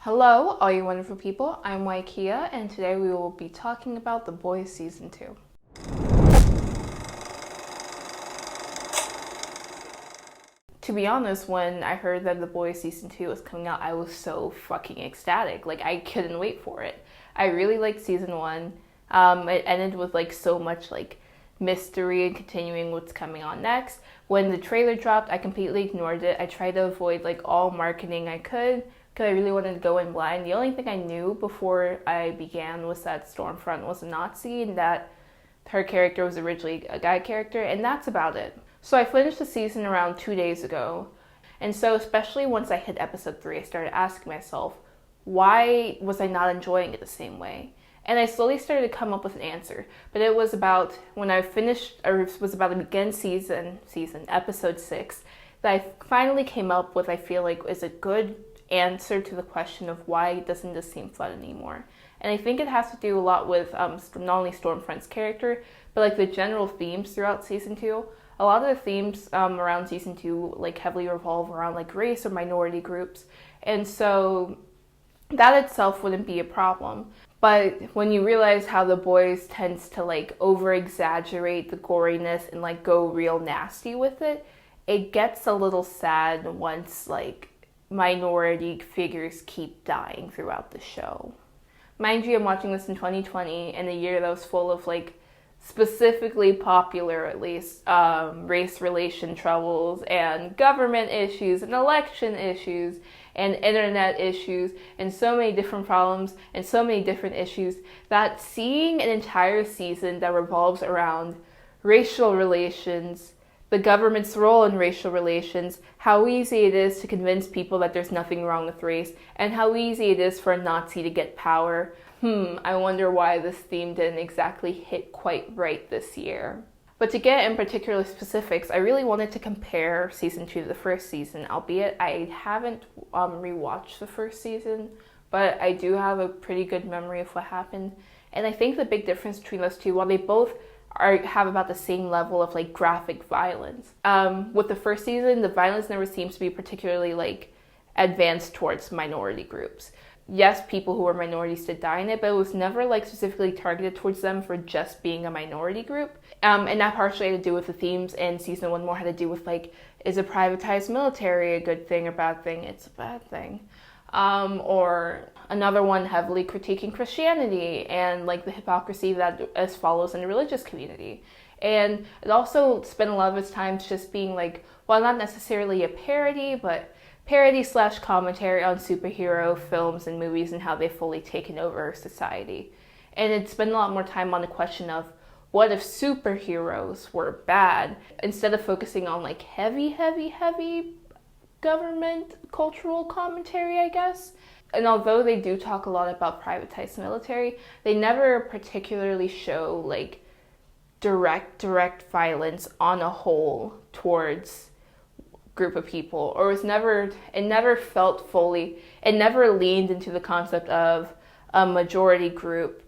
Hello, all you wonderful people. I'm wy'kia, and today we will be talking about The Boys Season 2. To be honest, when I heard that The Boys Season 2 was coming out, I was so fucking ecstatic. I couldn't wait for it. I really liked Season 1. It ended with, so much, mystery and continuing what's coming on next. When the trailer dropped, I completely ignored it. I tried to avoid, all marketing I could, because I really wanted to go in blind. The only thing I knew before I began was that Stormfront was a Nazi and that her character was originally a guy character, and that's about it. So I finished the season around 2 days ago, and so especially once I hit episode 3, I started asking myself, why was I not enjoying it the same way? And I slowly started to come up with an answer, but it was about when I finished, or it was about to begin season, episode 6, that I finally came up with, I feel like, is a good answer to the question of why doesn't this seem fun anymore. And I think it has to do a lot with not only Stormfront's character, but the general themes throughout season 2. A lot of the themes around season 2 heavily revolve around race or minority groups, and so that itself wouldn't be a problem. But when you realize how The Boys tends to over exaggerate the goriness and go real nasty with it, it gets a little sad once minority figures keep dying throughout the show. Mind you, I'm watching this in 2020, in a year that was full of specifically popular, at least, race relation troubles and government issues and election issues and internet issues and so many different problems and so many different issues that seeing an entire season that revolves around racial relations, the government's role in racial relations, how easy it is to convince people that there's nothing wrong with race, and how easy it is for a Nazi to get power. I wonder why this theme didn't exactly hit quite right this year. But to get in particular specifics, I really wanted to compare season 2 to the first season, albeit I haven't rewatched the first season, but I do have a pretty good memory of what happened. And I think the big difference between those two, while they both have about the same level of graphic violence, with the first season, the violence never seems to be particularly advanced towards minority groups. Yes, people who are minorities did die in it, but it was never specifically targeted towards them for just being a minority group. And that partially had to do with the themes in season 1, more had to do with is a privatized military a good thing or bad thing? It's a bad thing. Or another one heavily critiquing Christianity and the hypocrisy that follows in the religious community. And it also spent a lot of its time just being well, not necessarily a parody, but parody/commentary on superhero films and movies and how they've fully taken over society. And it spent a lot more time on the question of what if superheroes were bad, instead of focusing on heavy government cultural commentary, I guess. And although they do talk a lot about privatized military, they never particularly show direct violence on a whole towards group of people, or it never leaned into the concept of a majority group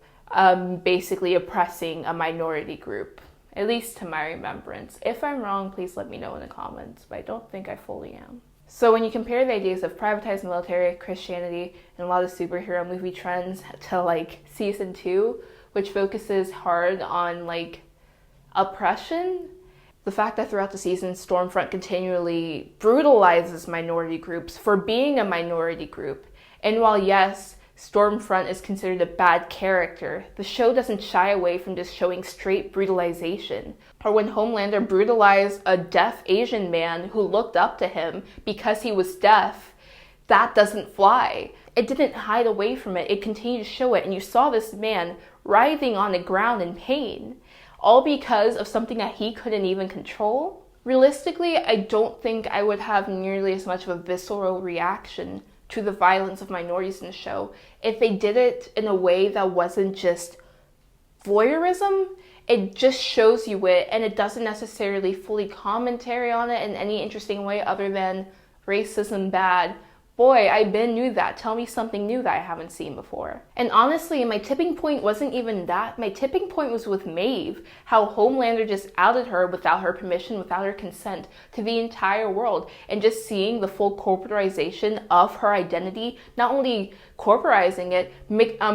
basically oppressing a minority group, at least to my remembrance. If I'm wrong, please let me know in the comments, but I don't think I fully am. So when you compare the ideas of privatized military, Christianity, and a lot of superhero movie trends to season 2, which focuses hard on oppression, the fact that throughout the season, Stormfront continually brutalizes minority groups for being a minority group. And while yes, Stormfront is considered a bad character, the show doesn't shy away from just showing straight brutalization. Or when Homelander brutalized a deaf Asian man who looked up to him because he was deaf, that doesn't fly. It didn't hide away from it. It continued to show it. And you saw this man writhing on the ground in pain, all because of something that he couldn't even control. Realistically, I don't think I would have nearly as much of a visceral reaction to the violence of minorities in the show if they did it in a way that wasn't just voyeurism. It just shows you it, and it doesn't necessarily fully commentary on it in any interesting way other than racism bad, boy, I been knew that. Tell me something new that I haven't seen before. And honestly, my tipping point wasn't even that. My tipping point was with Maeve, how Homelander just outed her without her permission, without her consent, to the entire world. And just seeing the full corporatization of her identity, not only corporatizing it,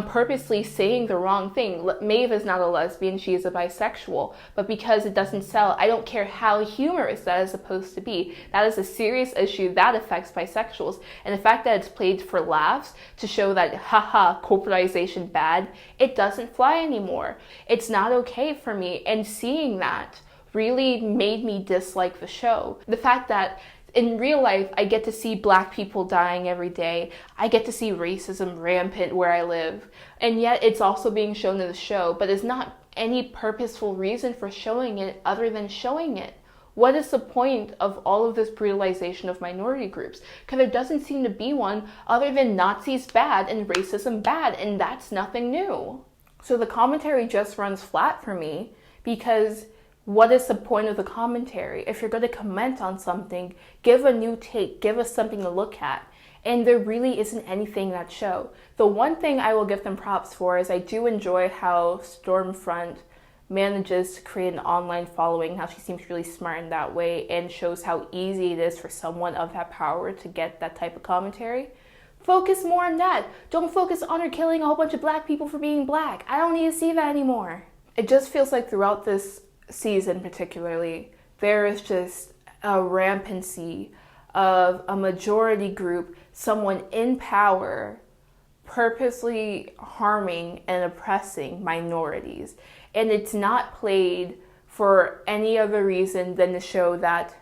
purposely saying the wrong thing. Maeve is not a lesbian, she is a bisexual. But because it doesn't sell, I don't care how humorous that is supposed to be. That is a serious issue that affects bisexuals. And the fact that it's played for laughs to show that, haha, corporatization bad, it doesn't fly anymore. It's not okay for me. And seeing that really made me dislike the show. The fact that in real life, I get to see Black people dying every day. I get to see racism rampant where I live. And yet it's also being shown in the show, but there's not any purposeful reason for showing it other than showing it. What is the point of all of this brutalization of minority groups? Because there doesn't seem to be one other than Nazis bad and racism bad, and that's nothing new. So the commentary just runs flat for me, because what is the point of the commentary? If you're going to comment on something, give a new take, give us something to look at. And there really isn't anything in that show. The one thing I will give them props for is I do enjoy how Stormfront manages to create an online following, how she seems really smart in that way, and shows how easy it is for someone of that power to get that type of commentary. Focus more on that. Don't focus on her killing a whole bunch of Black people for being Black. I don't need to see that anymore. It just feels like throughout this season particularly, there is just a rampancy of a majority group, someone in power, purposely harming and oppressing minorities. And it's not played for any other reason than to show that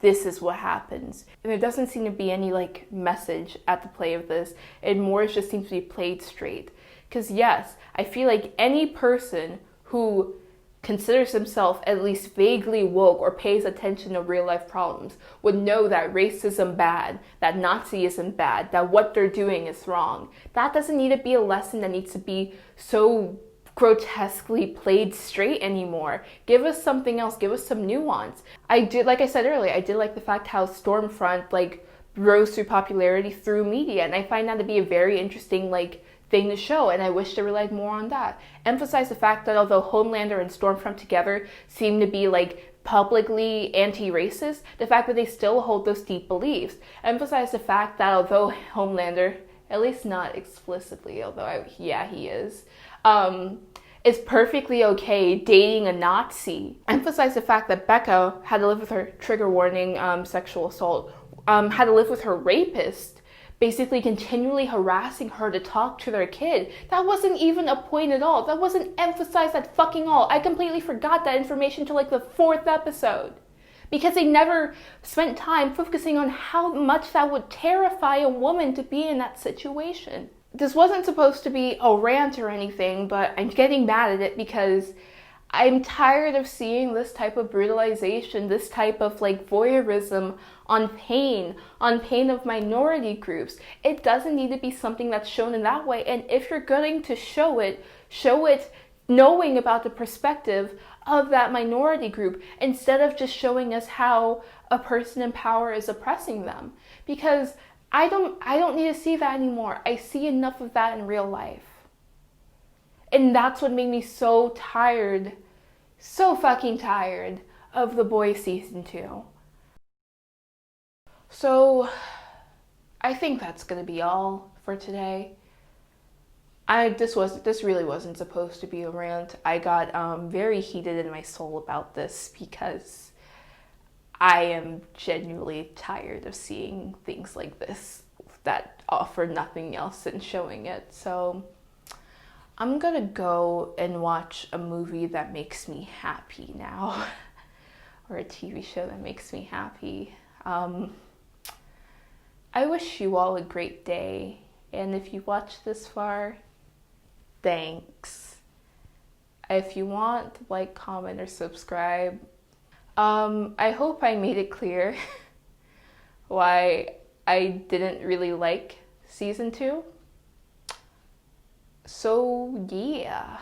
this is what happens. And there doesn't seem to be any message at the play of this. It more just seems to be played straight. Because yes, I feel like any person who considers himself at least vaguely woke or pays attention to real life problems would know that racism bad, that Nazism bad, that what they're doing is wrong. That doesn't need to be a lesson that needs to be so grotesquely played straight anymore. Give us something else, give us some nuance. Like I said earlier, I did like the fact how Stormfront rose through popularity through media, and I find that to be a very interesting thing to show, and I wish they relied more on that. Emphasize the fact that although Homelander and Stormfront together seem to be publicly anti-racist, the fact that they still hold those deep beliefs. Emphasize the fact that although Homelander, at least not explicitly, although he is perfectly okay dating a Nazi. Emphasize the fact that Becca had to live with her, trigger warning, sexual assault, had to live with her rapist, basically continually harassing her to talk to their kid. That wasn't even a point at all. That wasn't emphasized at fucking all. I completely forgot that information till the 4th episode. Because they never spent time focusing on how much that would terrify a woman to be in that situation. This wasn't supposed to be a rant or anything, but I'm getting mad at it because I'm tired of seeing this type of brutalization, this type of voyeurism on pain of minority groups. It doesn't need to be something that's shown in that way. And if you're going to show it knowing about the perspective of that minority group, instead of just showing us how a person in power is oppressing them. Because I don't need to see that anymore. I see enough of that in real life. And that's what made me so tired, so fucking tired of The Boys Season 2. So, I think that's gonna be all for today. This really wasn't supposed to be a rant. I got very heated in my soul about this because I am genuinely tired of seeing things like this that offer nothing else than showing it. So I'm gonna go and watch a movie that makes me happy now, or a TV show that makes me happy. I wish you all a great day, and if you watched this far, thanks. If you want, comment, or subscribe. I hope I made it clear why I didn't really like season 2. So yeah.